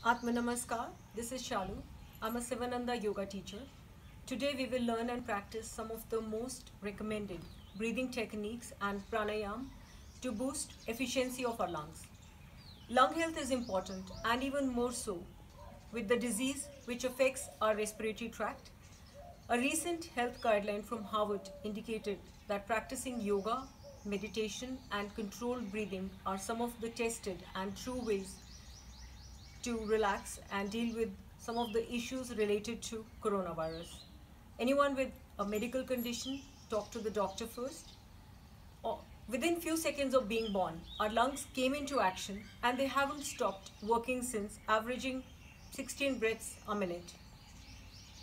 Atma Namaskar, this is Shalu. I'm a Sivananda yoga teacher. Today we will learn and practice some of the most recommended breathing techniques and pranayam to boost efficiency of our lungs. Lung health is important and even more so with the disease which affects our respiratory tract. A recent health guideline from Harvard indicated that practicing yoga, meditation and controlled breathing are some of the tested and true ways to relax and deal with some of the issues related to coronavirus. Anyone with a medical condition, talk to the doctor first. Within few seconds of being born, our lungs came into action and they haven't stopped working since, averaging 16 breaths a minute.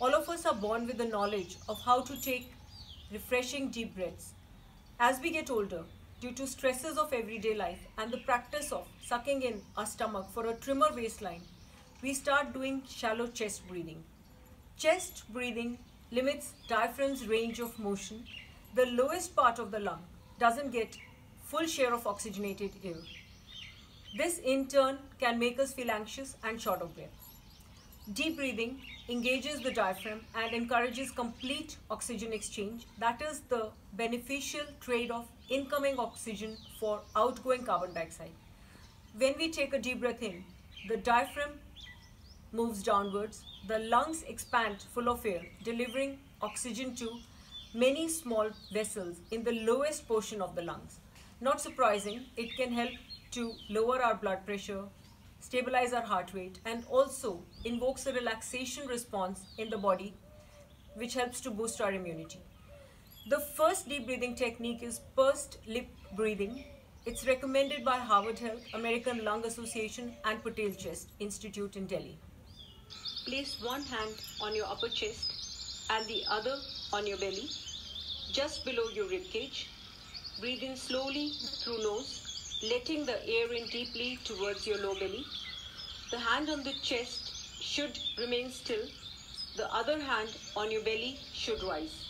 All of us are born with the knowledge of how to take refreshing deep breaths. As we get older, due to stresses of everyday life and the practice of sucking in our stomach for a trimmer waistline, we start doing shallow chest breathing. Chest breathing limits diaphragm's range of motion. The lowest part of the lung doesn't get full share of oxygenated air. This in turn can make us feel anxious and short of breath. Deep breathing engages the diaphragm and encourages complete oxygen exchange. That is the beneficial trade of incoming oxygen for outgoing carbon dioxide. When we take a deep breath in, the diaphragm moves downwards, the lungs expand full of air, delivering oxygen to many small vessels in the lowest portion of the lungs. Not surprising, it can help to lower our blood pressure, stabilize our heart rate, and also invokes a relaxation response in the body which helps to boost our immunity. The first deep breathing technique is pursed lip breathing. It's recommended by Harvard Health, American Lung Association and Patel Chest Institute in Delhi. Place one hand on your upper chest and the other on your belly, just below your rib cage. Breathe in slowly through nose, letting the air in deeply towards your low belly. The hand on the chest should remain still. The other hand on your belly should rise.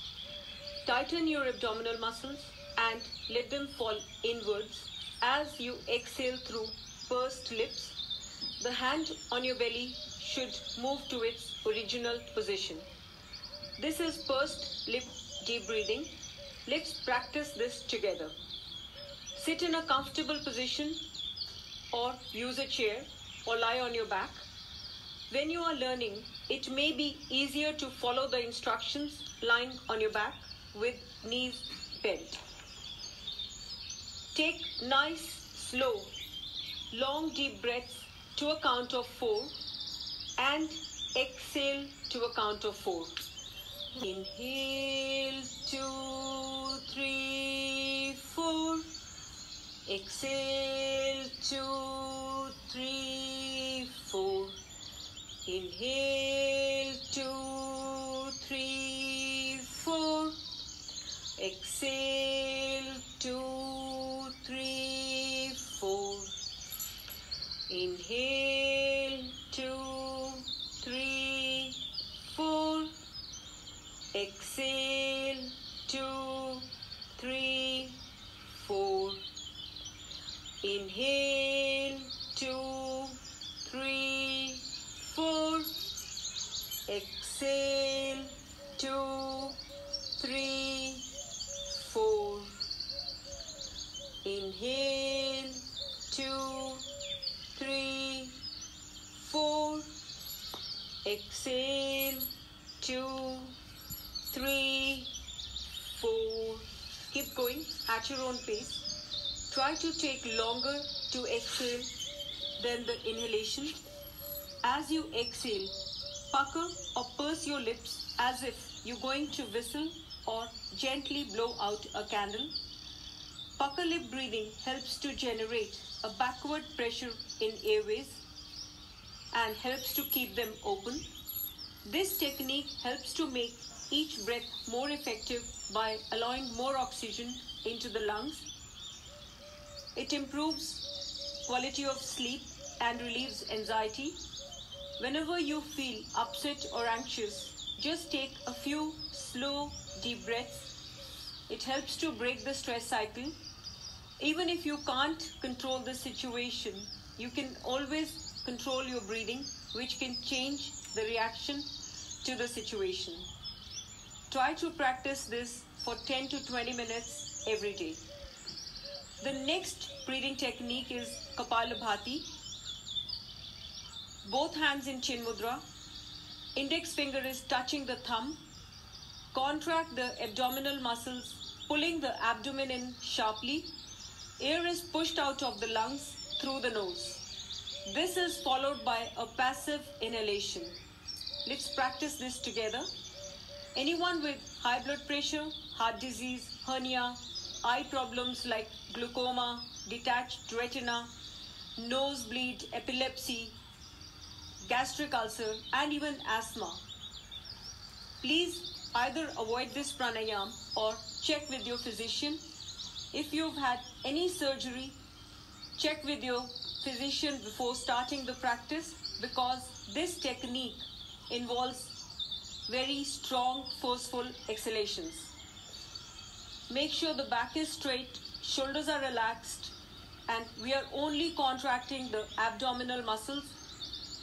Tighten your abdominal muscles and let them fall inwards as you exhale through pursed lips. The hand on your belly should move to its original position. This is pursed lip deep breathing. Let's practice this together. Sit in a comfortable position or use a chair or lie on your back. When you are learning, it may be easier to follow the instructions lying on your back with knees bent. Take nice, slow, long deep breaths to a count of 4 and exhale to a count of 4. Inhale, 2, 3, 4. Exhale, 2, 3, 4. Inhale, 2, 3, 4. Exhale, 2, 3, 4. Inhale, 2, 3, 4. Exhale, 2, 3, 4. Inhale, 2, 3, 4. Exhale, 2, 3, 4. Inhale, 2, 3, 4. Exhale, 2, 3, 4. Keep going at your own pace. Try to take longer to exhale than the inhalation. As you exhale, pucker or purse your lips as if you're going to whistle or gently blow out a candle. Pucker lip breathing helps to generate a backward pressure in airways and helps to keep them open. This technique helps to make each breath more effective by allowing more oxygen into the lungs. It improves quality of sleep and relieves anxiety. Whenever you feel upset or anxious, just take a few slow, deep breaths. It helps to break the stress cycle. Even if you can't control the situation, you can always control your breathing, which can change the reaction to the situation. Try to practice this for 10 to 20 minutes every day. The next breathing technique is Kapalabhati. Both hands in Chin Mudra. Index finger is touching the thumb. Contract the abdominal muscles, pulling the abdomen in sharply. Air is pushed out of the lungs through the nose. This is followed by a passive inhalation. Let's practice this together. Anyone with high blood pressure, heart disease, hernia, eye problems like glaucoma, detached retina, nosebleed, epilepsy, gastric ulcer, and even asthma, please either avoid this pranayam or check with your physician. If you've had any surgery, check with your physician before starting the practice, because this technique involves very strong, forceful exhalations. Make sure the back is straight, shoulders are relaxed, and we are only contracting the abdominal muscles.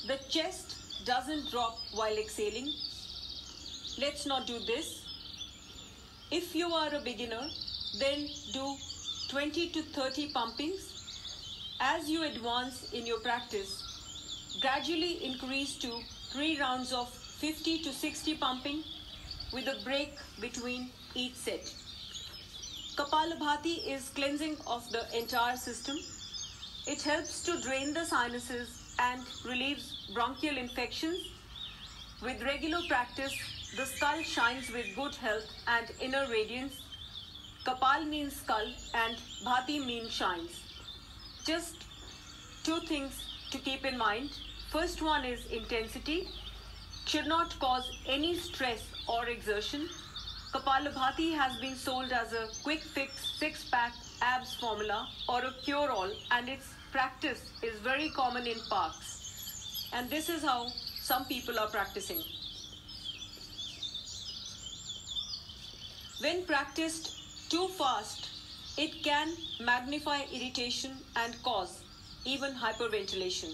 The chest doesn't drop while exhaling. Let's not do this. If you are a beginner, then do 20 to 30 pumpings. As you advance in your practice, gradually increase to 3 rounds of 50 to 60 pumping with a break between each set. Kapalabhati is cleansing of the entire system. It helps to drain the sinuses and relieves bronchial infections. With regular practice, the skull shines with good health and inner radiance. Kapal means skull and Bhati means shines. Just 2 things to keep in mind. First one is intensity. Should not cause any stress or exertion. Kapalabhati has been sold as a quick fix 6-pack abs formula or a cure-all, and its practice is very common in parks. And this is how some people are practicing. When practiced too fast, it can magnify irritation and cause even hyperventilation.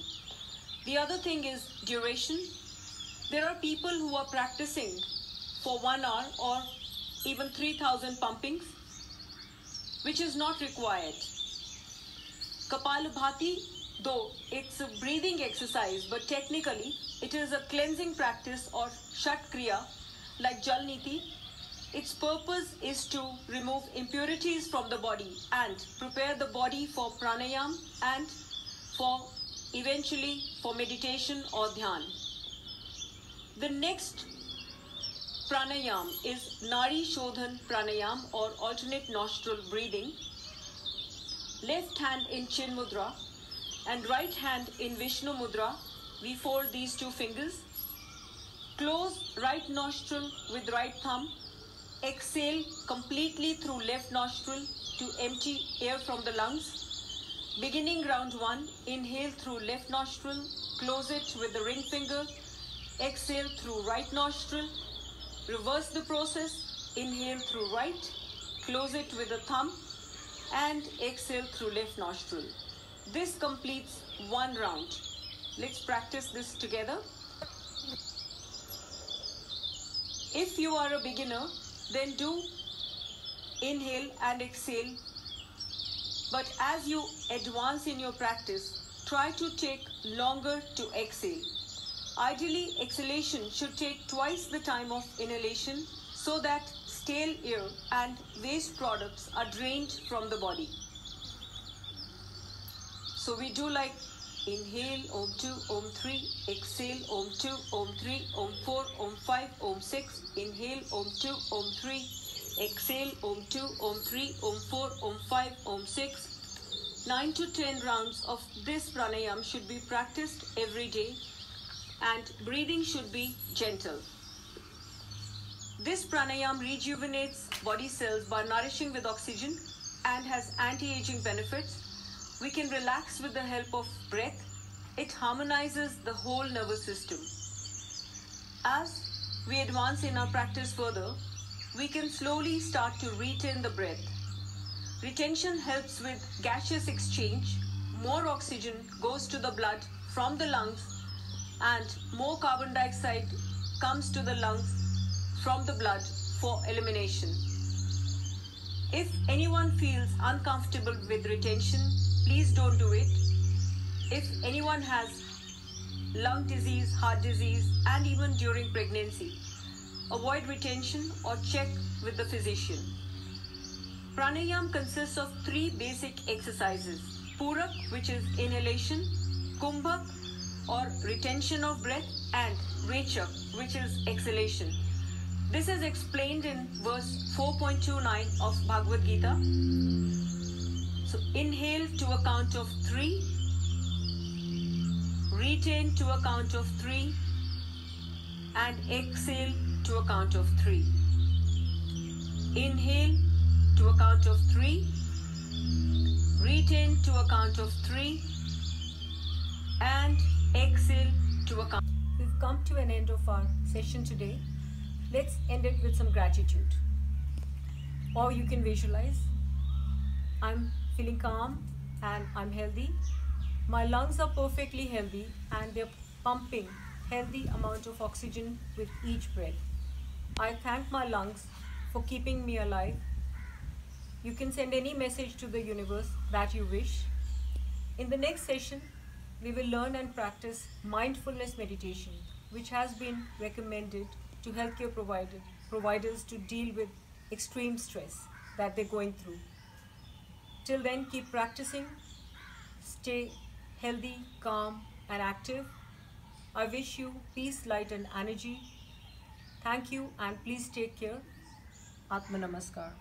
The other thing is duration. There are people who are practicing for 1 hour or even 3,000 pumpings, which is not required. Kapalabhati, though it's a breathing exercise, but technically it is a cleansing practice or Shat Kriya like Jal Niti. Its purpose is to remove impurities from the body and prepare the body for pranayam and eventually for meditation or dhyan. The next pranayam is Nari Shodhan pranayam or alternate nostril breathing. Left hand in Chin Mudra and right hand in Vishnu Mudra. We fold these 2 fingers. Close right nostril with right thumb. Exhale completely through left nostril to empty air from the lungs. Beginning round 1, inhale through left nostril, close it with the ring finger, exhale through right nostril, reverse the process, inhale through right, close it with the thumb, and exhale through left nostril. This completes 1 round. Let's practice this together. If you are a beginner, then do inhale and exhale. But as you advance in your practice, try to take longer to exhale. Ideally, exhalation should take twice the time of inhalation so that stale air and waste products are drained from the body. So we do like inhale, Om 2, Om 3, exhale, Om 2, Om 3, Om 4, Om 5, Om 6, inhale, Om 2, Om 3, exhale, Om 2, Om 3, Om 4, Om 5, Om 6. 9 to 10 rounds of this pranayam should be practiced every day, and breathing should be gentle. This pranayam rejuvenates body cells by nourishing with oxygen and has anti-aging benefits. We can relax with the help of breath. It harmonizes the whole nervous system. As we advance in our practice further, we can slowly start to retain the breath. Retention helps with gaseous exchange. More oxygen goes to the blood from the lungs and more carbon dioxide comes to the lungs from the blood for elimination. If anyone feels uncomfortable with retention, please don't do it. If anyone has lung disease, heart disease, and even during pregnancy, avoid retention or check with the physician. Pranayam consists of 3 basic exercises: Purak, which is inhalation, Kumbhak or retention of breath, and Rechak, which is exhalation. This is explained in verse 4.29 of Bhagavad Gita. So inhale to a count of 3, retain to a count of 3, and exhale to a count of 3. Inhale to a count of 3, retain to a count of 3, and exhale to a count. We've come to an end of our session today. Let's end it with some gratitude. Or you can visualize, I'm feeling calm and I'm healthy. My lungs are perfectly healthy and they're pumping healthy amount of oxygen with each breath. I thank my lungs for keeping me alive. You can send any message to the universe that you wish. In the next session, we will learn and practice mindfulness meditation, which has been recommended to healthcare providers to deal with extreme stress that they're going through. Till then, keep practicing, stay healthy, calm, and active. I wish you peace, light, and energy. Thank you, and please take care. Atma Namaskar.